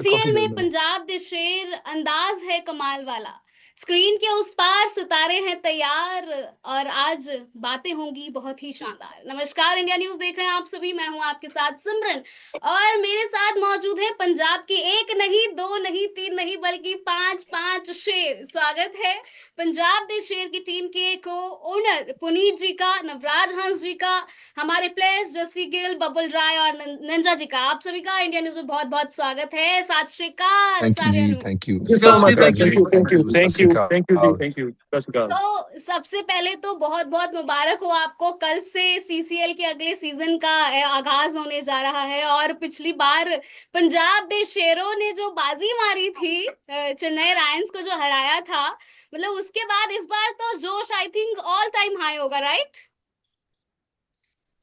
Coffee CCL दे में दो। पंजाब दे शेर अंदाज है कमाल वाला। स्क्रीन के उस पार सितारे हैं तैयार और आज बातें होंगी बहुत ही शानदार। नमस्कार, इंडिया न्यूज देख रहे हैं आप सभी। मैं हूं आपके साथ सिमरन और मेरे साथ मौजूद है पंजाब के एक नहीं, दो नहीं, तीन नहीं बल्कि पांच पांच शेर। स्वागत है पंजाब दे शेर की टीम के को ओनर पुनीत जी का, नवराज हंस जी का, हमारे प्लेयर्स जस्सी गिल, बबल राय और नंजा जी का। आप सभी का इंडिया न्यूज में बहुत बहुत स्वागत है। सत श्री अकाल थैंक यू साਰਿਆਂ जी, ਨੂੰ। Thank you, Thank you Sat so Shri much, sir. Akal Thank ji, you, thank thank you, you, Sat thank Shri you, thank you, जी, अकाल। thank you. सत श्री अकाल। तो सबसे पहले तो बहुत बहुत मुबारक हो आपको। कल से सीसीएल के अगले सीजन का आगाज होने जा रहा है और पिछली बार पंजाब दे शेरों ने जो बाजी मारी थी, चेन्नई रायंस को जो हराया था, मतलब उसके बाद इस बार तो जोश I think all time high होगा, राइट?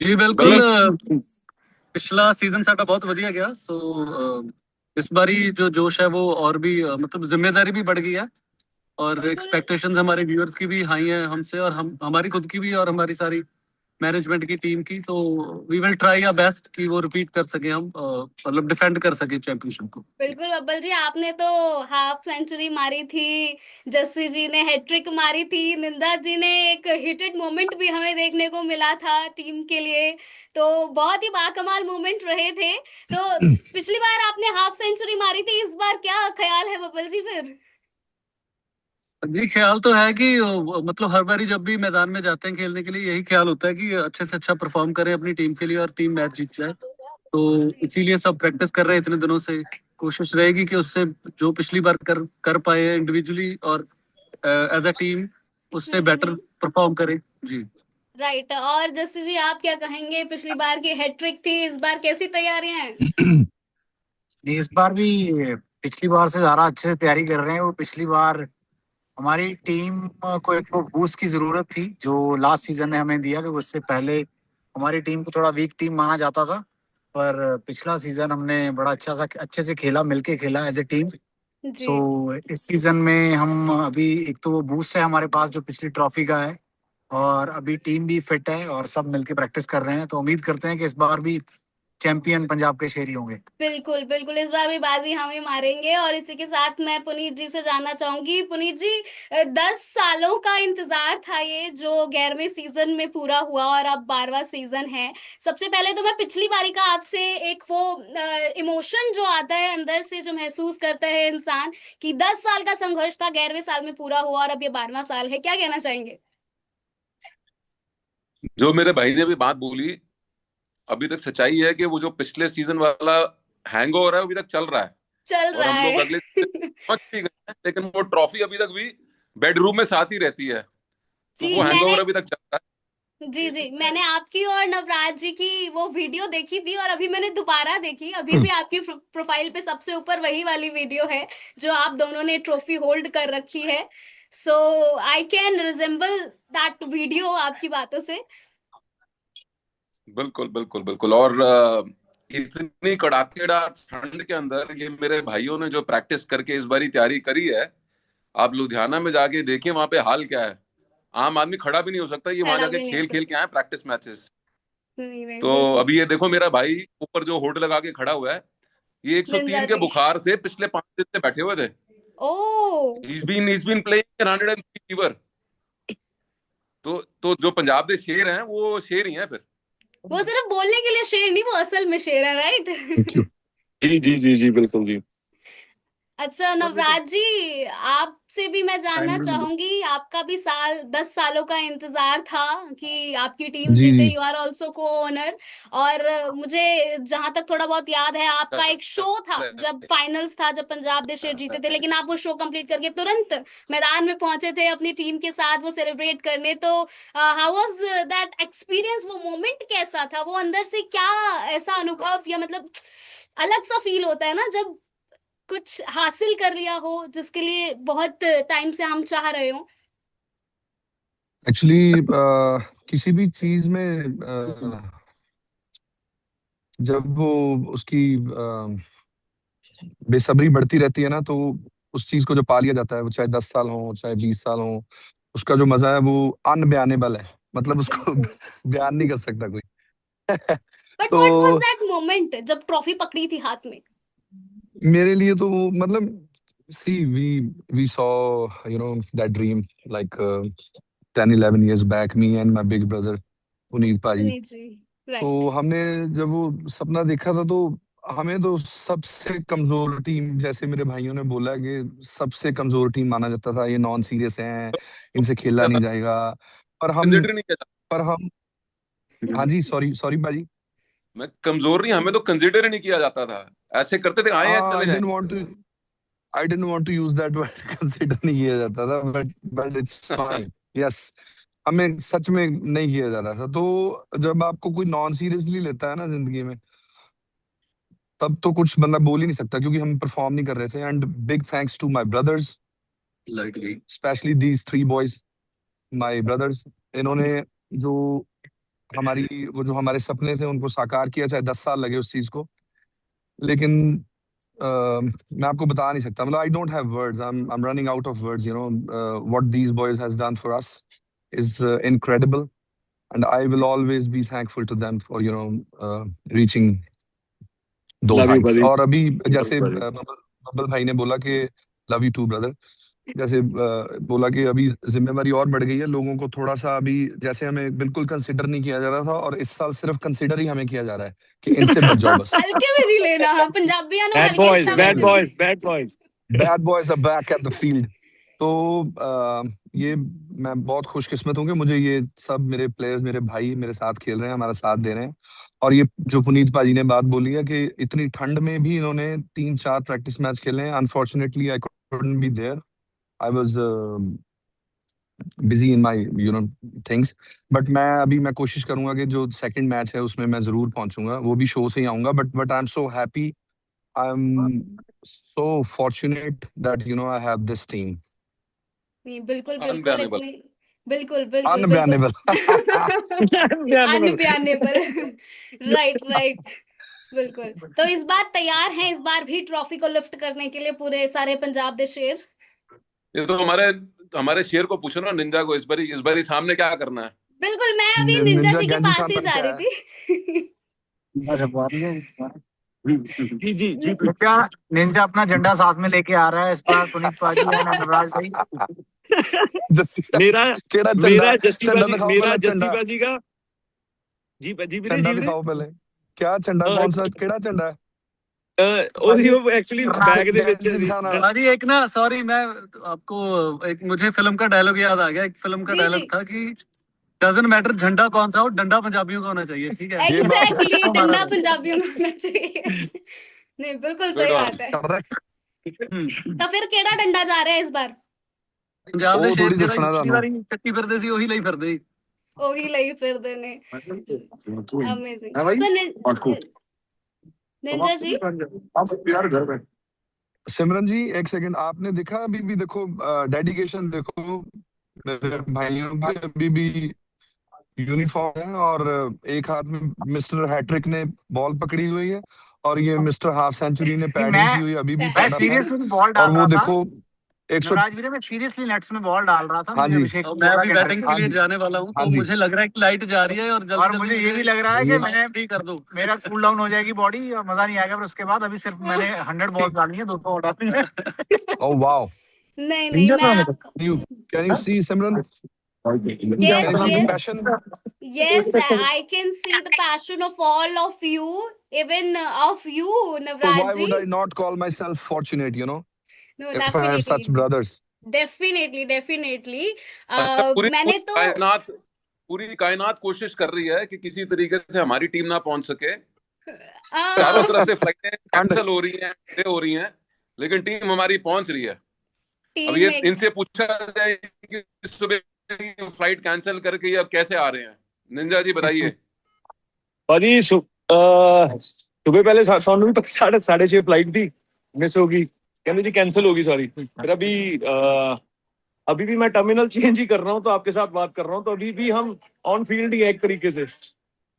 जी बिल्कुल। पिछला सीजन साਡਾ बहुत ਵਧੀਆ ਗਿਆ। सो इस बारी जो जोश है वो और भी मतलब जिम्मेदारी भी बढ़ गई है और बिल्कुल एक्सपेक्टेशंस हमारे व्यूअर्स की भी हाई है हमसे और हम हमारी खुद की भी और हमारी सारी मैनेजमेंट की टीम की। तो we will try our best कि वो रिपीट कर सके, हम मतलब डिफेंड कर सके चैंपियनशिप को। बिल्कुल बब्बल जी, आपने तो हाफ सेंचुरी मारी थी, जस्सी जी ने हैट्रिक मारी थी, निंदा जी ने एक हिटेड मोमेंट भी हमें देखने को मिला था टीम के लिए। तो बहुत ही बाकमाल मोमेंट रहे थे। तो पिछली बार आपने हाफ सेंचुरी मारी थी, इस बार क्या ख्याल है बब्बल जी फिर? जी ख्याल तो है कि मतलब हर बारी जब भी मैदान में जाते हैं खेलने के लिए यही ख्याल होता है कि अच्छे से अच्छा परफॉर्म करें अपनी टीम के लिए और टीम मैच जीत जाए। तो जी इसीलिए सब प्रैक्टिस कर रहे हैं इतने दिनों से। कोशिश रहेगी कि उससे जो पिछली बार कर पाए इंडिविजुअली और एज अ टीम उससे बेटर हम्म। परफॉर्म करें। जी राइट। और जस्सी जी, आप क्या कहेंगे? पिछली बार की हैट्रिक थी, इस बार कैसी तैयारियां हैं? नहीं, इस बार भी पिछली बार से ज्यादा अच्छे से तैयारी कर रहे हैं। वो पिछली बार हमारी टीम को एक तो बूस्ट की जरूरत थी जो लास्ट सीजन ने हमें दिया, कि उससे पहले हमारी टीम को थोड़ा वीक टीम माना जाता था। पर पिछला सीजन हमने बड़ा अच्छे से खेला, मिलके खेला एज ए टीम। जी। सो इस सीजन में हम अभी एक तो वो बूस्ट है हमारे पास जो पिछली ट्रॉफी का है, और अभी टीम भी फिट है और सब मिलके प्रैक्टिस कर रहे हैं। तो उम्मीद करते हैं कि इस बार भी चैंपियन पंजाब के शेर ही होंगे। बिल्कुल बिल्कुल, इस बार भी बाजी हम ही मारेंगे। और इसी के साथ मैं पुनीत जी से जानना चाहूंगी। पुनीत जी, 10 सालों का इंतजार था ये जो 11वें सीजन में पूरा हुआ और अब 12वां सीजन है। सबसे पहले तो मैं पिछली बारी का आपसे एक वो इमोशन जो आता है अंदर से, जो महसूस करता है इंसान, कि 10 साल का संघर्ष था, 11वें साल में पूरा हुआ और अब ये 12वां साल है, क्या कहना चाहेंगे? जो मेरे भाई ने भी बात बोली, अभी तक सच्चाई है कि वो जो पिछले सीजन वाला हैंगओवर है वो अभी तक चल रहा है। चल और रहा हम लोग है। अगले सीजन पहुंच भी गए हैं, लेकिन वो ट्रॉफी अभी तक भी बेडरूम में साथ ही रहती है। तो जी वो मैंने हैंगओवर अभी तक चल रहा जी जी, मैंने आपकी और नवराज जी की वो वीडियो देखी थी और अभी मैंने दोबारा देखी। अभी भी आपकी प्रोफाइल पे सबसे ऊपर वही वाली वीडियो है जो आप दोनों ने ट्रॉफी होल्ड कर रखी है। So I can resemble that video आपकी बातों से। है। बिल्कुल बिल्कुल बिल्कुल। और इतनी कड़ाकेदार ठंड के अंदर ये मेरे भाइयों ने जो प्रैक्टिस करके इस बारी तैयारी करी है, आप लुधियाना में जाके देखिए वहां पे हाल क्या है। आम आदमी खड़ा भी नहीं हो सकता, ये वहां खड़ा जाके भी नहीं हो खेल खेल सकता। के आए प्रैक्टिस मैचेस। नहीं नहीं, तो बिल्कुल। अभी ये देखो मेरा भाई ऊपर जो हुड लगा के खड़ा हुआ है, ये निंजा 103 के जी। बुखार से पिछले 5 दिन से बैठे हुए थे। ओ। he's been playing in 103 fever। तो जो पंजाब के शेर हैं वो शेर ही हैं फिर। वो सिर्फ बोलने के लिए शेर नहीं, वो असल में शेर है, थैंक यू। राइट? जी जी जी जी बिल्कुल जी। अच्छा नवराज जी, आपसे भी मैं जानना चाहूंगी। आपका भी 10 सालों का इंतजार था कि आपकी टीम जी जीते। जी। यू आर ऑल्सो को ओनर। और मुझे जहां तक थोड़ा बहुत याद है, आपका एक शो था जब फाइनल्स था, जब पंजाब दे शेर जीते थे, लेकिन आप वो शो कंप्लीट करके तुरंत मैदान में पहुंचे थे अपनी टीम के साथ वो सेलिब्रेट करने। तो हाउ वाज दैट एक्सपीरियंस? वो मोमेंट कैसा था? वो अंदर से क्या ऐसा अनुभव, या मतलब अलग सा फील होता है ना जब कुछ हासिल कर लिया हो जिसके लिए बहुत टाइम से हम चाह रहे हो। एक्चुअली किसी भी चीज में जब वो उसकी बेसब्री बढ़ती रहती है ना, तो उस चीज को जो पा लिया जाता है, वो चाहे 10 साल हो चाहे 20 साल हो, उसका जो मजा है वो अनबयानेबल है। मतलब उसको बिल्कुल। बयान नहीं कर सकता कोई। बट व्हाट वाज तो दैट मोमेंट जब ट्रॉफी पकड़ी थी हाथ में? मेरे लिए तो वो मतलब see we saw that dream like 10-11 years back, me and my big brother Puneet paaji. Puneet जी, तो राइट। हमने जब वो सपना देखा था तो हमें तो सबसे कमजोर टीम, जैसे मेरे भाइयों ने बोला कि सबसे कमजोर टीम माना जाता था, ये नॉन सीरियस हैं, इनसे खेला नहीं जाएगा। पर हम कंसिडर नहीं किया पर हम हाँ जी, सॉरी सॉरी बाजी। मैं कमजोर नहीं, हमें तो कंसिडर ही नहीं किया जाता था। ऐसे करते थे, आए हैं आई चले डिडंट जाएं। Want to I didn't want to use that word consider नहीं किया जाता था, बट इट्स फाइन। यस, हमें सच में नहीं किया जा रहा था। तो जब आपको कोई नॉन सीरियसली लेता है ना जिंदगी में, तब तो कुछ बंदा बोल ही नहीं सकता, क्योंकि हम परफॉर्म नहीं कर रहे थे। And big thanks to my brothers, light गई। Specially these 3 boys, my brothers. इन्होंने जो जो हमारे सपने थे उनको साकार किया, चाहे 10 साल लगे उस चीज को। लेकिन मैं आपको बता नहीं सकता, मतलब I don't have words, I am running out of words. What these boys has done for us is incredible, and I will always be thankful to them for reaching those love you heights. buddy, और अभी love you जैसे buddy। बबल भाई ने बोला कि love you to brother, जैसे बोला कि अभी जिम्मेवारी और बढ़ गई है लोगों को थोड़ा सा। अभी जैसे हमें बिल्कुल कंसिडर नहीं किया जा रहा था, और इस साल सिर्फ कंसिडर ही हमें किया जा रहा है कि इनसे बच जाओ बस। हल्के में नहीं लेना, हाँ, पंजाबियां नु Bad हल्के boys, च bad नहीं। boys, bad boys। Bad boys are back at the field. तो ये मैं बहुत खुशकिस्मत हूँ कि मुझे ये सब मेरे प्लेयर्स, मेरे भाई मेरे साथ खेल रहे हैं, हमारा साथ दे रहे हैं। और ये जो पुनीत पाजी ने बात बोली है कि इतनी ठंड में भी इन्होंने 3-4 प्रैक्टिस मैच खेले हैं। Unfortunately I couldn't be there, I was busy in my things. But मैं कोशिश करूंगा कि जो सेकंड मैच है उसमें मैं जरूर पहुंचूंगा, वो भी शो से ही आऊंगा। But I am so happy, I am so fortunate that I have this team. नहीं, बिल्कुल बिल्कुल अनबयानेबल। इतनी, बिल्कुल बिल्कुल बिल्कुल। Unbannable. अनबयानेबल। राइट राइट, बिल्कुल। तो इस बार तैयार हैं, इस बार भी ट्रॉफी को लिफ्ट करने के लिए पूरे सारे पंजाब दे शेर? ये तो हमारे हमारे शेर को पूछो ना, निंजा को, इस बारी सामने क्या करना है। बिल्कुल, मैं अभी निंजा निंजा जी के गैंजी पास खान ही पर जा क्या रही है? थी। जी क्या निंजा अपना झंडा साथ में लेके आ रहा है इस बार, पुनीत पाजी और नटराज भाई। जस्सी मेरा केड़ा झंडा मेरा जस्सी झंडा बाजी, दिखाओ मेरा पहले, जस्सी झंडा बाजी का। जी जी वीरे, झंडा जी वीरे। दिखाओ पहले। क्या झंडा, कौन सा, केड़ा झंडा है? ਉਹ ਐਕਚੁਅਲੀ ਬੈਗ ਦੇ ਵਿੱਚ गैंजी ਸੀ। खान भाजी एक ना, सॉरी, मैं आपको एक, मुझे फिल्म का डायलॉग याद आ गया। एक फिल्म का जी डायलॉग जी, था कि डजंट मैटर झंडा कौन सा हो, डंडा पंजाबियों का होना चाहिए। ठीक है, ये बात एग्जैक्टली, हमारा डंडा पंजाबियों में होना चाहिए। नहीं, बिल्कुल गुड सही वन। बात है। करेक्ट। तो फिर केड़ा डंडा जा रहा है इस बार? पंजाब ਦੇ ਉਹ ਸ਼ੇਰ ਥੋੜੀ ਜਿਹੜਾ ਦੱਸਣਾ ਪਿਛਲੀ ਤੁਹਾਨੂੰ। ਵਾਰੀ ਚੱਕੀ ਫਿਰਦੇ ਸੀ ਉਹੀ ਲਈ ਫਿਰਦੇ। ਉਹੀ ਲਈ ਫਿਰਦੇ ਨੇ। अमेजिंग। हाँ भाई, सो आपको निंजा जी, यार घर में सिमरन जी एक सेकंड, आपने देखा अभी भी, देखो डेडिकेशन देखो मेरे भाइयों की, अभी भी यूनिफॉर्म है, और एक हाथ में मिस्टर हैट्रिक ने बॉल पकड़ी हुई है, और ये मिस्टर हाफ सेंचुरी ने नहीं, पैडिंग की हुई है, अभी भी मैं पैड अप है। सीरियसली बॉल और डाल वो रहा था देखो 100। नटराज वीरे, मैं सीरियसली नेट्स में बॉल डाल रहा था, हाँ मुझे जी, अभिषेक और ने मैं बोला अभी कि बैटिंग के हाँ लिए जी, जाने वाला हूँ, हाँ तो जी। मुझे लग रहा है कि लाइट जा रही है और और जल्दी मुझे जल्दी ये भी लग रहा है कि ये मैं फ्री कर दो। मेरा कूल डाउन हो जाएगी बॉडी और मजा नहीं आएगा। फिर उसके बाद अभी सिर्फ मैंने 100 बॉल डाली है, 200 बॉल डाली है। ओह वाओ, नहीं नहीं, मैं आपको, can you see Simran, can yes you see the yes passion? yes, I can see the passion of all of you, even of you, So why Navraj ji. would I not call myself fortunate, No, if I have such definitely, brothers? definitely, definitely. अच्छा, पूरी मैंने तो पूरी कायनात कोशिश कर रही है कि किसी तरीके से हमारी टीम ना पहुंच सके। चारों आ, तरफ से फ्लाइटें And कैंसिल हो रही हैं, डिले हो रही हैं, लेकिन टीम हमारी पहुंच रही है। अब टीम ये में इनसे पूछा जाए कि सुबह की फ्लाइट कैंसिल करके ये अब कैसे आ रहे हैं, निंजा जी बताइए। ਭਾਜੀ ਸੁਬਹ ਪਹਿਲੇ ਸਾਨੂੰ ਵੀ ਪਤਾ 6:30 ਫਲਾਈਟ थी, मिस होगी, कहते जी कैंसिल होगी सॉरी। फिर अभी भी मैं टर्मिनल चेंज ही कर रहा हूँ, तो आपके साथ बात कर रहा हूँ, तो अभी भी हम ऑन फील्ड ही है एक तरीके से।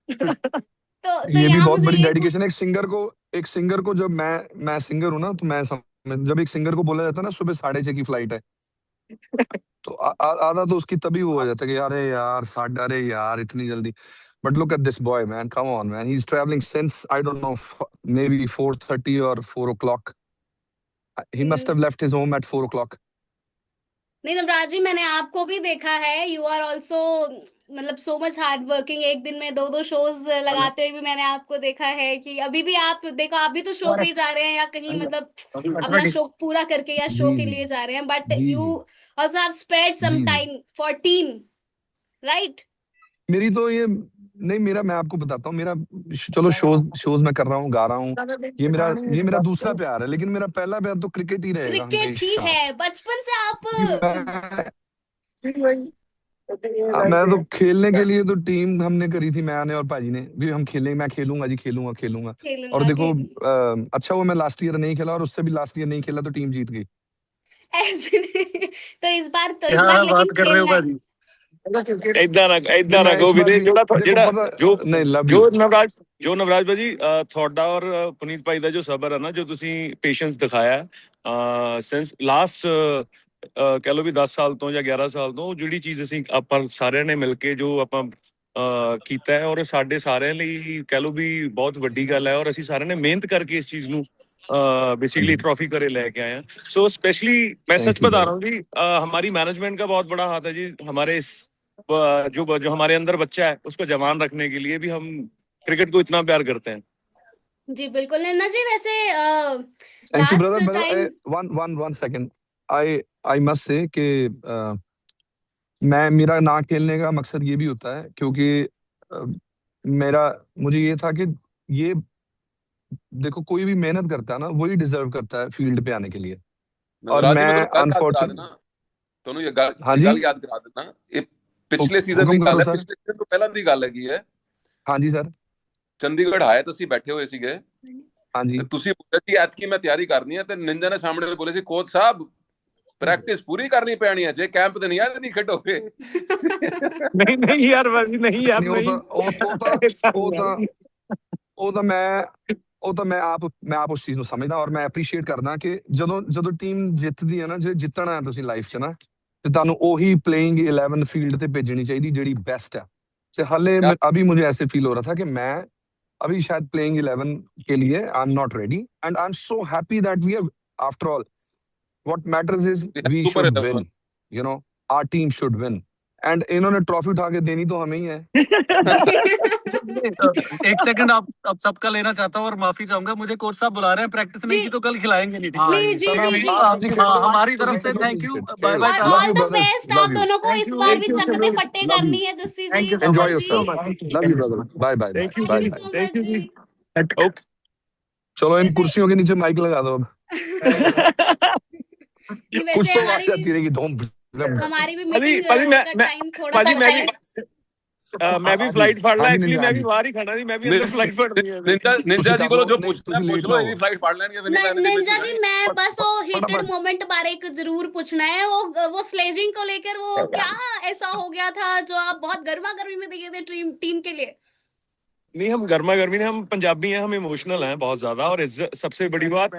तो ये भी यहाँ बहुत मुझे बड़ी ये डेडिकेशन है एक सिंगर को, जब मैं सिंगर हूं ना, तो जब एक सिंगर को बोला जाता है ना सुबह 6:30 की फ्लाइट है, तो आधा तो उसकी तभी वो हो जाता है कि अरे यार इतनी जल्दी। But look at this boy man, come on man, he is travelling since I don't know, may be 4:30 और 4 o'clock He must have left his home at 4 o'clock. नहीं नवराज जी, मैंने आपको भी देखा है, यू आर ऑल्सो मतलब सो मच हार्ड वर्किंग। एक दिन में 2-2 शोज लगाते हुए भी मैंने आपको देखा है कि अभी भी आप देखो, आप भी तो शो पे ही जा रहे हैं या कहीं मतलब अपना शौक पूरा करके या शो जी, के जी। लिए जा रहे हैं, बट जी, यू जी। ऑल्सो हैव स्पेयर्ड सम जी, जी। Time for team, right? मेरी तो ये नहीं, मेरा मैं आपको बताता हूँ, मेरा चलो शोज मैं कर रहा हूँ, गा रहा हूँ, ये मेरा दूसरा प्यार है, लेकिन मेरा पहला प्यार तो क्रिकेट ही रहेगा क्रिकेट ही हमेशा। है, बचपन से आप मैं तो खेलने के लिए तो टीम हमने करी थी, मैंने और पाजी ने भी, हम खेलें, मैं खेलूंगा जी, खेलूंगा। और खेलूंगा देखो ठीक। अच्छा वो मैं लास्ट ईयर नहीं खेला, और उससे भी लास्ट ईयर नहीं खेला तो टीम जीत गई। ऐसे नहीं। तो इस बार क्या लेकिन बात कर रहे हो खेलना है। भाजी? ਏਦਾਂ नहीं, ਨਾ मैं ਕਹੋ इस बार ਵੀਰੇ, भी ਜਿਹੜਾ देखो ਜਿਹੜਾ पता ਜੋ नहीं, लव ਜੋ यू। ਨਵਰਾਜ ਭਾਜੀ, ਤੁਹਾਡਾ ਔਰ ਪੁਨੀਤ ਭਾਈ ਦਾ ਜੋ ਸਬਰ ਹੈ ਨਾ, ਜੋ ਤੁਸੀਂ ਪੇਸ਼ੈਂਸ ਦਿਖਾਇਆ ਸਿੰਸ ਲਾਸਟ ਕਹਿ ਲਓ ਵੀ 10 ਸਾਲ ਤੋਂ ਜਾਂ 11 ਸਾਲ ਤੋਂ, ਜਿਹੜੀ ਚੀਜ਼ ਅਸੀਂ ਆਪਾਂ ਸਾਰਿਆਂ ਨੇ ਮਿਲ ਕੇ ਜੋ ਆਪਾਂ ਕੀਤਾ ਹੈ, ਔਰ ਸਾਡੇ ਸਾਰਿਆਂ ਲਈ ਕਹਿ ਲਓ ਵੀ ਬਹੁਤ ਵੱਡੀ ਗੱਲ ਹੈ, ਔਰ ਅਸੀਂ ਸਾਰਿਆਂ ਨੇ ਮਿਹਨਤ ਕਰਕੇ ਇਸ ਚੀਜ਼ ਨੂੰ बेसिकली ट्रॉफी करे लेके आए हैं। सो स्पेशली मैं सच थैंक यू बता भाई। रहा हूँ जी, हमारी मैनेजमेंट का बहुत बड़ा हाथ है जी, हमारे इस जो हमारे अंदर बच्चा है उसको जवान रखने के लिए भी हम क्रिकेट को इतना प्यार करते हैं। जी बिल्कुल। नन्ना जी वैसे thank you last brother. Time one second, I must say कि मैं मेरा ना खेलने का मकसद ये भी होता है क्योंकि अ, मुझे ये था कि ये देखो, कोई भी मेहनत करता है ना, वही डिजर्व करता है फील्ड पे आने के लिए। और नवराज जी, मैं मैं ਤੁਹਾਨੂੰ ਗੱਲ याद करा अनफॉर्चुनेट। देना, ਤੁਹਾਨੂੰ ਇਹ ਗੱਲ हाँ ਇਹ जी, ਗੱਲ याद करा देना। ਇਹ ਪਿਛਲੇ ਸੀਜ਼ਨ ਦੀ हुक्म ਗੱਲ करो ਹੈ, सर। ਪਿਛਲੇ ਸੀਜ਼ਨ ਤੋਂ ਪਹਿਲਾਂ ਦੀ ਗੱਲ ਹੈਗੀ ਹੈ। हाँ जी सर। ਚੰਡੀਗੜ੍ਹ ਆਏ ਤੁਸੀਂ ਬੈਠੇ ਹੋਏ ਸੀਗੇ, हाँ ਤੇ जी। ਤੁਸੀਂ ਬੋਲੇ ਸੀ ਐਤਕੀ ਮੈਂ ਤਿਆਰੀ ਕਰਨੀ ਹੈ, ਤੇ ਨਿੰਜਾ ਨੇ ਸਾਹਮਣੇ ਬੋਲੇ ਸੀ ਕੋਚ ਸਾਹਿਬ ਪ੍ਰੈਕਟਿਸ ਪੂਰੀ ਕਰਨੀ ਪੈਣੀ ਹੈ, ਜੇ ਕੈਂਪ ਤੇ ਨਹੀਂ ਆਏ ਤਾਂ ਨਹੀਂ ਖੇਡੋਗੇ। नहीं नहीं यार भाजी, नहीं यार नहीं, नहीं। ਉਹ ਤਾਂ ਮੈਂ ਆਪ ਉਸ ਚੀਜ਼ ਨੂੰ ਸਮਝਦਾ, ਔਰ ਮੈਂ ਐਪਰੀਸ਼ੀਏਟ ਕਰਦਾ ਕਿ ਜਦੋਂ ਟੀਮ ਜਿੱਤਦੀ ਹੈ ਨਾ, ਜੇ ਜਿੱਤਣਾ ਹੈ ਤੁਸੀਂ ਲਾਈਫ 'ਚ ਨਾ, ਤੇ ਤੁਹਾਨੂੰ ਉਹੀ प्लेइंग 11 फील्ड पे भेजनी चाहिए ਜਿਹੜੀ बेस्ट है। से हाले अभी मुझे ऐसे फील हो रहा था कि मैं अभी शायद प्लेइंग 11 के लिए I am not ready, and I am so happy that we have, after all what matters is we super should win, you know, our team should win, and इन्होंने ट्रॉफी उठा के देनी तो हमें ही है। एक सेकंड आप सबका लेना चाहता हूँ और माफी चाहूंगा, मुझे कोच साहब बुला रहे हैं, प्रैक्टिस नहीं जी। की तो कल खिलाएंगे नहीं, ठीक है? नहीं जी जी जी। हाँ, हमारी तरफ से थैंक यू, बाय बाय। और ऑल द बेस्ट आप दोनों को, इस बार भी चकते फट्टे Love करनी you. है Jassi Thank ji, you so Enjoy Kamal ji. yourself. Love you brother. Bye bye. Thank you, Bye thank you bye. So Thank much you जी। जी। Okay. चलो इन वैसे- कुर्सियों के नीचे माइक लगा दो अब। जी कुछ वैसे तो आवाज हमारी आती भी रहेगी, धूम। मीटिंग पाजी का टाइम थोड़ा सा बचा है। मैं भी फ्लाइट फाड़ ला, हाँ जी, एक्चुअली हाँ मैं जी। भी बाहर ही खड़ा नहीं, मैं भी अंदर फ्लाइट फाड़नी है। ਨਿੰਜਾ ਜੀ ਕੋਲੋਂ ਜੋ नहीं, ਪੁੱਛਣਾ तुसी ਪੁੱਛ लेट ਲਓ, ना ਇਹਦੀ हो। ਫਲਾਈਟ ਫਾੜ ਲੈਣਗੇ, ਵਿਨਿੰਗ ਲਾਈਨ ਦੇ ਵਿੱਚ नंजा जी मैं फट- बस वो हीटेड फटाफट। मोमेंट बारे एक जरूर पूछना है, वो स्लेजिंग को लेकर वो क्या ऐसा हो गया था जो आप बहुत गर्मा गर्मी में दिए थे टीम के लिए? नहीं, हम गर्मा गर्मी नहीं, हम पंजाबी हैं, हम इमोशनल हैं बहुत ज्यादा, और इज्जत सबसे बड़ी बात,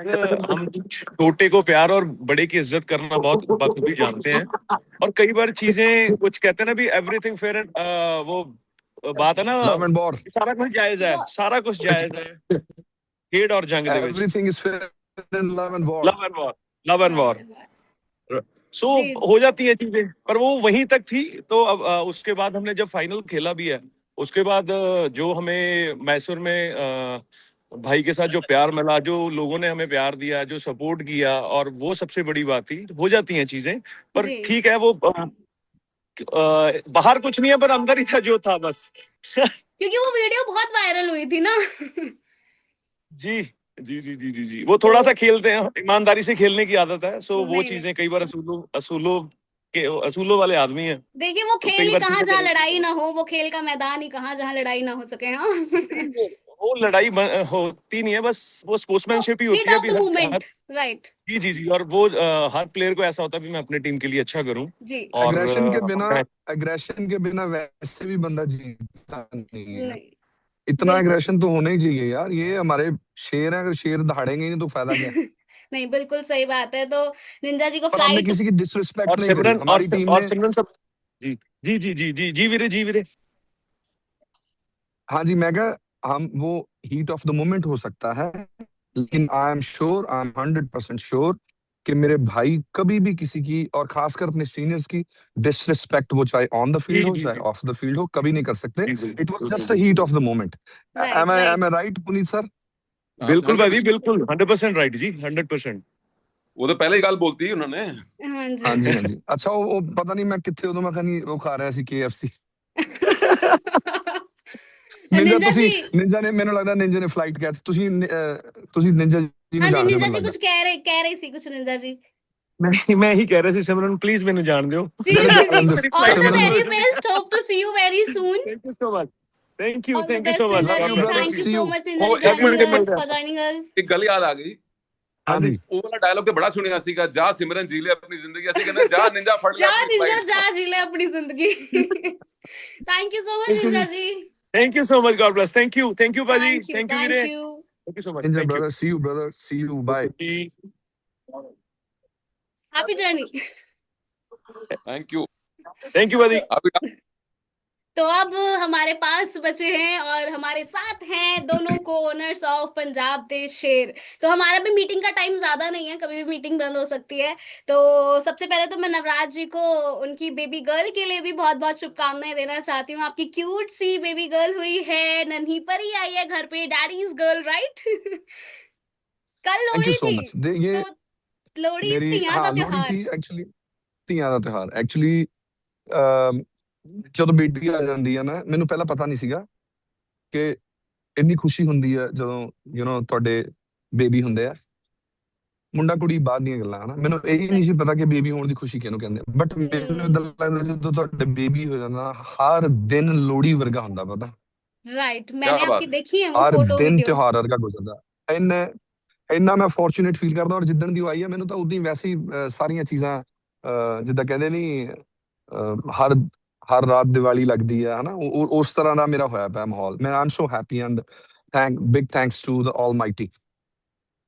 हम छोटे को प्यार और बड़े की इज्जत करना बहुत बखूबी जानते हैं। और कई बार चीजें कुछ कहते हैं ना भी एवरीथिंग फेयर एंड वो बात है ना, Love and war. सारा कुछ जायज है, सारा कुछ जायज है खेड और जंग दे विच। Everything is fair in love and war. Love and war, love and war. So जी। हो जाती है चीजें, पर वो वहीं तक थी। तो अब उसके बाद हमने जब फाइनल खेला भी है, उसके बाद जो हमें मैसूर में भाई के साथ जो प्यार मिला, जो लोगों ने हमें प्यार दिया, जो सपोर्ट किया, और वो सबसे बड़ी बात थी। हो जाती हैं चीजें, पर जी। ठीक है, वो बाहर कुछ नहीं है, पर अंदर ही था जो था बस। क्योंकि वो वीडियो बहुत वायरल हुई थी ना। जी जी जी जी जी जी, वो थोड़ा सा खेलते हैं, ईमानदारी से खेलने की आदत है। सो वो नहीं, चीजें कई बार असूलों वाले आदमी हैं। देखिए वो तो खेल कई ही बार कहाँ चीजें जहाँ बदलती लड़ाई हैं। ना हो, वो खेल का मैदान ही कहाँ जहाँ लड़ाई ना हो सके। हाँ। वो लड़ाई होती नहीं है, बस वो स्पोर्ट्समैनशिप ही होती हिट है ऑफ अभी द हर मोमेंट, राइट। जी जी जी। और वो हर प्लेयर को ऐसा होता है भी मैं अपने टीम के लिए अच्छा करूं। जी। और एग्रेशन के बिना वैसे भी बंदा जीता नहीं है। नहीं इतना बिल्कुल। एग्रेशन तो होना ही चाहिए यार, ये हमारे शेर हैं, अगर शेर दहाड़ेंगे नहीं तो फायदा क्या है? नहीं बिल्कुल सही बात है। तो निंजा जी को पर हमने फ्लाइट किसी की डिसरिस्पेक्ट और नहीं करी, सिमरन हमारी टीम और ने। सिमरन सब जी जी जी जी जी जी वीरे, जी वीरे। हाँ जी, मैं कहा हम वो हीट ऑफ द मोमेंट हो सकता है, लेकिन आई एम 100% श्योर कि मेरे भाई कभी भी किसी की, और खासकर अपने सीनियर्स की, डिसरिस्पेक्ट, वो चाहे ऑन द जी फील्ड हो जी चाहे जी ऑफ द फील्ड हो, कभी नहीं कर सकते. बिल्कुल इट वाज बिल्कुल just the heat of the moment. Right am right I right, Puneet sir? बिल्कुल भाजी 100%. बिल्कुल 100% राइट जी 100%. वो तो पहले ही गाल बोलती है उन्होंने. हाँ हाँ जी जी, हाँ जी. अच्छा, ਉਹ ਪਤਾ ਨਹੀਂ ਮੈਂ ਕਿੱਥੇ ਉਦੋਂ ਮੈਂ ਖਾਣੀ ਉਹ ਖਾ ਰਿਹਾ ਸੀ KFC. ਨਿੰਜਾ, निंजा ਤੁਸੀਂ जी ਨਿੰਜਾ ਨੇ, ਮੈਨੂੰ ਲੱਗਦਾ ਨਿੰਜਾ ਨੇ ਫਲਾਈਟ ਕੈਚ, ਤੁਸੀਂ ਨਿੰਜਾ ਜੀ हाँ ਨੂੰ जी ਜਾਣਦੇ ਹੋ निंजा ਮੈਨੂੰ जी ਲੱਗਦਾ. कुछ कह रही सी कुछ निंजा जी ਮੈਂ ਹੀ ਕਹਿ ਰਿਹਾ ਸੀ ਸਿਮਰਨ ਪਲੀਜ਼ ਮੈਨੂੰ ਜਾਣ ਦਿਓ. जी जी जी ਮੇਰੀ ऑल flight द miss ਹੋ वेरी ਜਾਊਗੀ. Best hope to see you very soon Thank you so much. Thank you all the so best much. Ninja Love जी you, brother. Thank you See so you. Much Ninja ਉਹ जी ਇੱਕ minute joining ਇੱਕ us for joining us ਇੱਕ ਗੱਲ ਯਾਦ ਆ ਗਈ. ਹਾਂਜੀ. ਉਹ ਵਾਲਾ ਡਾਇਲੌਗ ਤੇ ਬੜਾ ਸੁਣਿਆ ਸੀਗਾ, ਜਾ ਸਿਮਰਨ ਜੀ ਲੈ ਆਪਣੀ ਜ਼ਿੰਦਗੀ. ਅਸੀਂ ਕਹਿੰਦੇ ਜਾ ਨਿੰਜਾ ਫੜ ਲੈ जा ਆਪਣੀ निंजा ਫਲਾਈਟ. जा जी ले अपनी जिंदगी thank you so much Thank you. Ninja ji Thank you so much. God bless. Thank you ਭਾਜੀ. Thank you ਵੀਰੇ. Thank you Thank you so much. Ninja Thank you. brother, see you brother, see you, bye. Happy journey thank you. Thank you भाजी. अभी तो अब हमारे पास बचे हैं और हमारे साथ हैं दोनों को ओनर्स ऑफ पंजाब देश शेर. तो हमारा भी मीटिंग का टाइम ज्यादा नहीं है, कभी भी मीटिंग बंद हो सकती है. तो सबसे पहले तो मैं नवराज जी को उनकी बेबी गर्ल के लिए भी बहुत बहुत शुभकामनाएं देना चाहती हूँ. आपकी क्यूट सी बेबी गर्ल हुई है, नन्ही परी आई है घर पे, डैडीज गर्ल राइट. कल Thank you लोहड़ी so थी much. ये तो लोहड़ी मेरी, तियां हाँ का लोहड़ी त्योहार. थी एक्चुअली. ਧੀਆਂ ਦਾ ਤਿਉਹਾਰ ਐਕਚੁਅਲੀ ਜਦੋਂ ਬੇਟੀ ਆ ਜਾਂਦੀ ਹੈ ਨਾ, ਮੈਨੂੰ ਪਹਿਲਾਂ ਪਤਾ ਨਹੀਂ ਸੀਗਾ ਕਿ ਇੰਨੀ ਖੁਸ਼ੀ ਹੁੰਦੀ ਹੈ ਜਦੋਂ ਤੁਹਾਡੇ ਬੇਬੀ ਹੁੰਦੇ ਆ. ਮੁੰਡਾ ਕੁੜੀ ਬਾਅਦ ਦੀਆਂ ਗੱਲਾਂ ਹਨਾ, ਮੈਨੂੰ ਇਹ ਨਹੀਂ ਸੀ ਪਤਾ ਕਿ ਬੇਬੀ ਹੋਣ ਦੀ ਖੁਸ਼ੀ ਕਿਹਨੂੰ ਕਹਿੰਦੇ ਆ. ਬਟ ਮੈਨੂੰ ਇਦਾਂ ਲੱਗਦਾ ਜਦੋਂ ਤੁਹਾਡੇ ਬੇਬੀ ਹੋ ਜਾਂਦਾ, ਹਰ ਦਿਨ ਲੋਹੜੀ ਵਰਗਾ ਹੁੰਦਾ ਪਤਾ. राइट क्या मैंने बात आपकी देखी है वो ਹਰ फोटो ਦਿਨ वीडियोस. ਤਿਉਹਾਰ ਵਰਗਾ ਗੁਜ਼ਰਦਾ. ਇੰਨਾ ਮੈਂ ਫੋਰਚੂਨੇਟ ਫੀਲ ਕਰਦਾ. ਔਰ ਜਿੱਦਣ ਦੀ ਉਹ ਆਈ ਹੈ, ਮੈਨੂੰ ਤਾਂ ਉਦੋਂ ਹੀ ਵੈਸੇ ਹੀ ਸਾਰੀਆਂ ਚੀਜ਼ਾਂ ਜਿੱਦਾਂ ਕਹਿੰਦੇ ਨਹੀਂ, ਹਰ ਹਰ ਰਾਤ ਦੀਵਾਲੀ ਲੱਗਦੀ ਹੈ ਹਨਾ, ਉਸ ਤਰ੍ਹਾਂ ਦਾ ਮੇਰਾ ਹੋਇਆ ਪਿਆ ਮਾਹੌਲ. ਮੈਂ am so happy and big thanks to the almighty.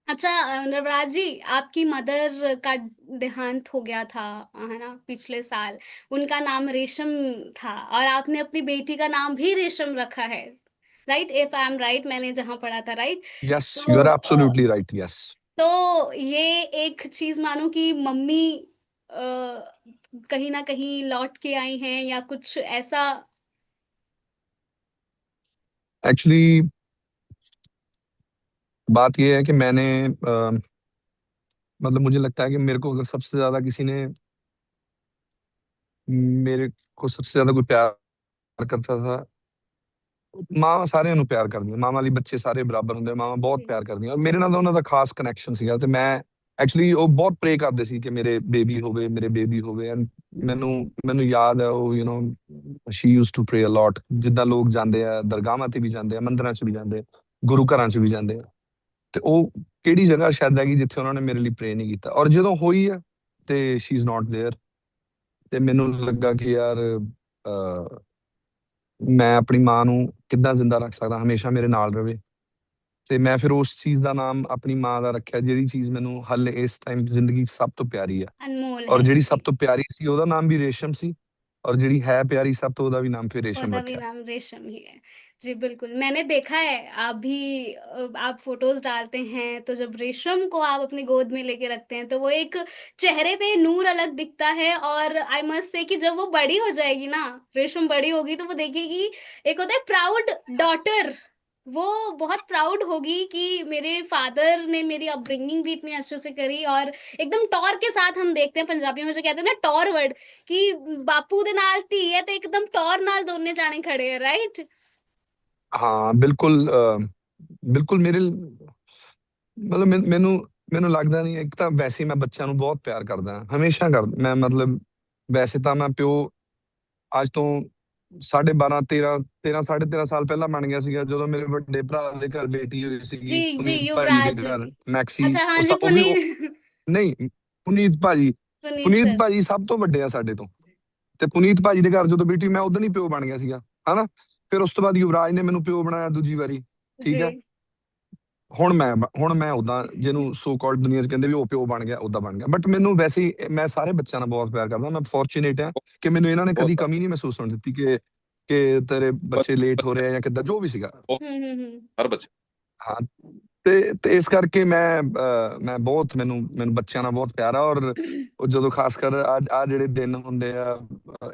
अच्छा नवराज जी आपकी मदर का देहांत हो गया था है ना पिछले साल. उनका नाम रेशम था और आपने अपनी बेटी का नाम भी रेशम रखा है right if I am right, मैंने जहां पढ़ा था राइट. यस, तो you are absolutely right. Yes, तो ये एक चीज मानो कि मम्मी कहीं ना कहीं लौट के आई हैं या कुछ ऐसा. एक्चुअली बात यह है कि मैंने मतलब मुझे लगता है कि मेरे को अगर सबसे ज्यादा किसी ने, मेरे को सबसे ज्यादा कोई प्यार करता था, ਮਾਂ ਸਾਰਿਆਂ ਨੂੰ ਪਿਆਰ ਕਰਦੀ ਹੈ. ਮਾਂ ਵਾਲੀ ਬੱਚੇ ਸਾਰੇ ਬਰਾਬਰ ਹੁੰਦੇ, ਮਾਂ ਬਹੁਤ ਪਿਆਰ ਕਰਦੀਆਂ. ਔਰ ਮੇਰੇ ਨਾਲ ਤਾਂ ਉਹਨਾਂ ਦਾ ਖਾਸ ਕਨੈਕਸ਼ਨ ਸੀਗਾ. ਤੇ ਮੈਂ ਐਕਚੁਅਲੀ ਉਹ ਬਹੁਤ ਪ੍ਰੇ ਕਰਦੇ ਸੀ ਕਿ ਮੇਰੇ ਬੇਬੀ ਹੋਵੇ, ਮੇਰੇ ਬੇਬੀ ਹੋਵੇ. ਐਂਡ ਮੈਨੂੰ ਯਾਦ ਹੈ ਉਹ ਸ਼ੀ ਯੂਜ਼ ਟੂ ਪ੍ਰੇ ਅ ਲੋਟ. ਜਿੱਦਾਂ ਲੋਕ ਜਾਂਦੇ ਆ ਦਰਗਾਹਾਂ ਤੇ ਵੀ ਜਾਂਦੇ ਆ, ਮੰਦਿਰਾਂ 'ਚ ਵੀ ਜਾਂਦੇ ਆ, ਗੁਰੂ ਘਰਾਂ 'ਚ ਵੀ ਜਾਂਦੇ ਆ. ਤੇ ਉਹ ਕਿਹੜੀ ਜਗ੍ਹਾ ਸ਼ਾਇਦ ਹੈਗੀ ਜਿੱਥੇ ਉਹਨਾਂ ਨੇ ਮੇਰੇ ਲਈ ਪ੍ਰੇ ਨਹੀਂ ਕੀਤਾ. ਔਰ ਜਦੋਂ ਹੋਈ ਆ ਤੇ ਸ਼ੀ ਇਜ਼ ਨਾਟ ਦੇਅਰ. ਤੇ ਮੈਨੂੰ ਲੱਗਾ ਕਿ ਯਾਰ ਮੈਂ ਆਪਣੀ ਮਾਂ ਨੂੰ ਕਿੱਦਾਂ ਜ਼ਿੰਦਾ ਰੱਖ ਸਕਦਾ, ਹਮੇਸ਼ਾ ਮੇਰੇ ਨਾਲ ਰਵੇ. ਤੇ ਮੈਂ ਫਿਰ ਉਸ ਚੀਜ਼ ਦਾ ਨਾਮ ਆਪਣੀ ਮਾਂ ਦਾ ਰੱਖਿਆ, ਜਿਹੜੀ ਚੀਜ਼ ਮੈਨੂੰ ਹਾਲੇ ਇਸ ਟਾਈਮ ਜ਼ਿੰਦਗੀ 'ਚ ਸਭ ਤੋਂ ਪਿਆਰੀ ਆ. अनमोल ਔਰ है ਜਿਹੜੀ जी. ਸਭ ਤੋਂ ਪਿਆਰੀ ਸੀ ਉਹਦਾ ਨਾਮ ਵੀ ਰੇਸ਼ਮ ਸੀ. ਔਰ ਜਿਹੜੀ ਹੈ ਪਿਆਰੀ ਸਭ ਤੋਂ, ਉਹਦਾ ਵੀ ਨਾਮ ਫਿਰ ਰੇਸ਼ਮ ਉਹਦਾ भी ਰੱਖਿਆ. नाम रेशम ही है जी. बिल्कुल मैंने देखा है आप भी आप फोटोज डालते हैं तो जब रेशम को आप अपनी गोद में लेके रखते हैं तो वो एक चेहरे पे नूर अलग दिखता है. और आई मस्ट से कि जब वो बड़ी हो जाएगी ना, रेशम बड़ी होगी तो वो देखेगी, एक होता है प्राउड डॉटर, वो बहुत प्राउड होगी कि मेरे फादर ने मेरी अपब्रिंगिंग भी इतनी अच्छे से करी. और एकदम टॉर के साथ हम देखते हैं पंजाबी में जो कहते हैं ना टॉर वर्ड, कि बापू दे नाल धी है तो एकदम टॉर नाल दोने जाने खड़े हैं राइट. ਹਾਂ ਬਿਲਕੁਲ. ਬਿਲਕੁਲ ਮੇਰੇ ਮਤਲਬ ਮੈਨੂੰ ਲੱਗਦਾ ਨਹੀਂ. ਇੱਕ ਤਾਂ ਵੈਸੇ ਹੀ ਮੈਂ ਬੱਚਿਆਂ ਨੂੰ ਬਹੁਤ ਪਿਆਰ ਕਰਦਾ, ਹਮੇਸ਼ਾ ਕਰਦਾ. ਮੈਂ ਮਤਲਬ ਵੈਸੇ ਤਾਂ ਮੈਂ ਪਿਓ ਅੱਜ ਤੋਂ 12.5 13 ਸਾਢੇ 13 ਸਾਲ ਪਹਿਲਾਂ ਬਣ ਗਿਆ ਸੀਗਾ, ਜਦੋਂ ਮੇਰੇ ਵੱਡੇ ਭਰਾ ਦੇ ਘਰ ਬੇਟੀ ਹੋਈ ਸੀਗੀ. जी जी ਪੁਨੀਤ ਭਾਜੀ युवराज ਦੇ ਘਰ जी. ਮੈਕਸੀ. अच्छा हाँ ਉਹ जी ਉਹ ਵੀ पुनीत ਨਹੀਂ, ਪੁਨੀਤ ਭਾਜੀ. पुनीत ਪੁਨੀਤ सर. ਭਾਜੀ ਸਭ ਤੋਂ ਵੱਡੇ ਆ ਸਾਡੇ ਤੋਂ. ਤੇ ਪੁਨੀਤ ਭਾਜੀ ਦੇ ਘਰ ਜਦੋਂ ਬੇਟੀ, ਮੈਂ ਉਦੋਂ ਹੀ ਪਿਓ ਬਣ ਗਿਆ ਸੀਗਾ ਹਨਾ. ਫਿਰ ਉਸ ਤੋਂ ਬਾਅਦ ਯੁਵਰਾਜ ਨੇ ਮੈਨੂੰ ਪਿਓ ਬਣਾਇਆ ਦੂਜੀ ਵਾਰੀ. ਠੀਕ ਹੈ. जी ਹੁਣ ਮੈਂ ਉਦਾਂ ਜਿਹਨੂੰ ਸੋ ਕਾਲਡ ਦੁਨੀਆ 'ਚ ਕਹਿੰਦੇ ਵੀ ਉਹ ਪਿਓ ਬਣ ਗਿਆ, ਉਦਾਂ ਬਣ ਗਿਆ. ਬਟ ਮੈਨੂੰ ਵੈਸੇ ਹੀ ਮੈਂ ਸਾਰੇ ਬੱਚਿਆਂ ਨਾਲ ਬਹੁਤ ਪਿਆਰ ਕਰਦਾ. ਮੈਂ ਫੋਰਚੂਨੇਟ ਆ ਕਿ ਮੈਨੂੰ ਇਹਨਾਂ ਨੇ ਕਦੀ ਕਮੀ ਨਹੀਂ ਮਹਿਸੂਸ ਹੋਣ ਦਿੱਤੀ ਕਿ ਤੇਰੇ ਬੱਚੇ ਲੇਟ ਹੋ ਰਹੇ ਆ ਜਾਂ ਕਿੱਦਾਂ, ਜੋ ਵੀ ਸੀਗਾ. हर बच्चे ਹਾਂ ਤੇ ਇਸ ਕਰਕੇ ਮੈਂ ਬਹੁਤ ਮੈਨੂੰ ਬੱਚਿਆਂ ਨਾਲ ਬਹੁਤ ਪਿਆਰ ਆ। ਔਰ ਉਹ ਜਦੋਂ ਖਾਸ ਕਰ ਆ ਜਿਹੜੇ ਦਿਨ ਹੁੰਦੇ ਆ,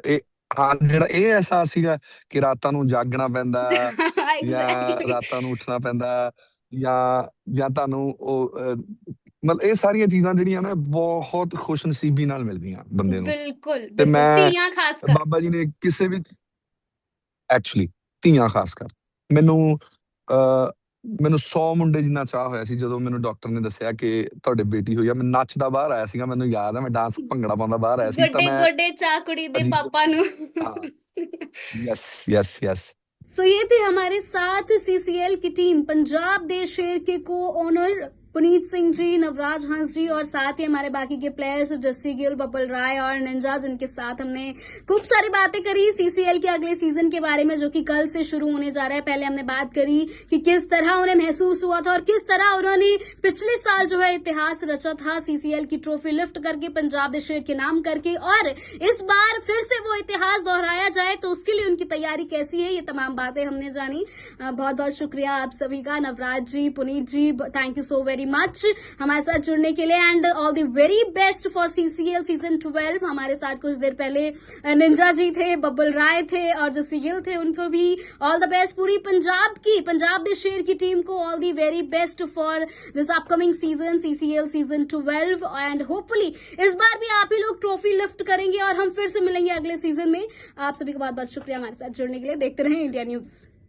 ਇਹ ਹਾਂ ਜਿਹੜਾ ਇਹ ਅਹਿਸਾਸ ਸੀਗਾ ਕਿ ਰਾਤਾਂ ਨੂੰ ਜਾਗਣਾ ਪੈਂਦਾ ਜਾਂ एग्जैक्टली ਰਾਤਾਂ ਨੂੰ ਉੱਠਣਾ ਪੈਂਦਾ ਜਾਂ ਤੁਹਾਨੂੰ ਉਹ ਮਤਲਬ ਇਹ ਸਾਰੀਆਂ ਚੀਜ਼ਾਂ ਜਿਹੜੀਆਂ ਨਾ ਬਹੁਤ ਖੁਸ਼ਨਸੀਬੀ ਨਾਲ ਮਿਲਦੀਆਂ ਬੰਦੇ ਨੂੰ। बिल्कुल ਤੇ बिल्कुल ਮੈਂ ਧੀਆਂ ਖਾਸ ਕਰ ਬਾਬਾ ਜੀ ਨੇ ਕਿਸੇ ਵੀ ਐਕਚੁਅਲੀ ਧੀਆਂ ਖਾਸ ਕਰ ਮੈਨੂੰ 100 ਮੁੰਡੇ ਜਿੰਨਾ ਚਾਹ ਹੋਇਆ ਸੀ ਜਦੋਂ ਮੈਨੂੰ ਡਾਕਟਰ ਨੇ ਦੱਸਿਆ ਕਿ ਤੁਹਾਡੇ ਬੇਟੀ ਹੋਈ ਆ। ਮੈਂ ਨੱਚਦਾ ਬਾਹਰ ਆਇਆ ਸੀਗਾ, ਮੈਨੂੰ ਯਾਦ ਆ, ਮੈਂ ਡਾਂਸ ਭੰਗੜਾ ਪਾਉਂਦਾ ਬਾਹਰ ਆਇਆ ਸੀ। ਤਾਂ ਗੱਡੇ ਮੈਂ ਗੋਡੇ ਚਾ ਕੁੜੀ ਦੇ ਅਜੀ ਪਾਪਾ ਨੂੰ हाँ यस यस यस सो ये थे हमारे साथ सीसीएल की टीम पंजाब दे शेर के को ओनर पुनीत सिंह जी, नवराज हंस जी और साथ ही हमारे बाकी के प्लेयर्स जस्सी गिल, बबल राय और निंजा, जिनके साथ हमने खूब सारी बातें करी सीसीएल के अगले सीजन के बारे में जो कि कल से शुरू होने जा रहा है। पहले हमने बात करी कि किस तरह उन्हें महसूस हुआ था और किस तरह उन्होंने पिछले साल जो है इतिहास रचा था सीसीएल की ट्रॉफी लिफ्ट करके पंजाब दे शेर के नाम करके, और इस बार फिर से वो इतिहास दोहराया जाए तो उसके लिए उनकी तैयारी कैसी है, ये तमाम बातें हमने जानी। बहुत बहुत शुक्रिया आप सभी का, Navraj ji, Puneet ji, thank you so very much हमारे साथ जुड़ने के लिए and all the very best for CCL season 12। हमारे साथ कुछ देर पहले निंजा जी थे, बबल राय थे और जस्सी गिल थे, उनको भी ऑल द बेस्ट। पूरी पंजाब दे शेर की टीम को all the very best for this upcoming season CCL season 12 and hopefully इस बार भी आप ही लोग ट्रॉफी लिफ्ट करेंगे और हम फिर से मिलेंगे अगले सीजन में। आप सभी का बहुत बहुत शुक्रिया हमारे साथ जुड़ने के लिए। देखते रहें इंडिया न्यूज।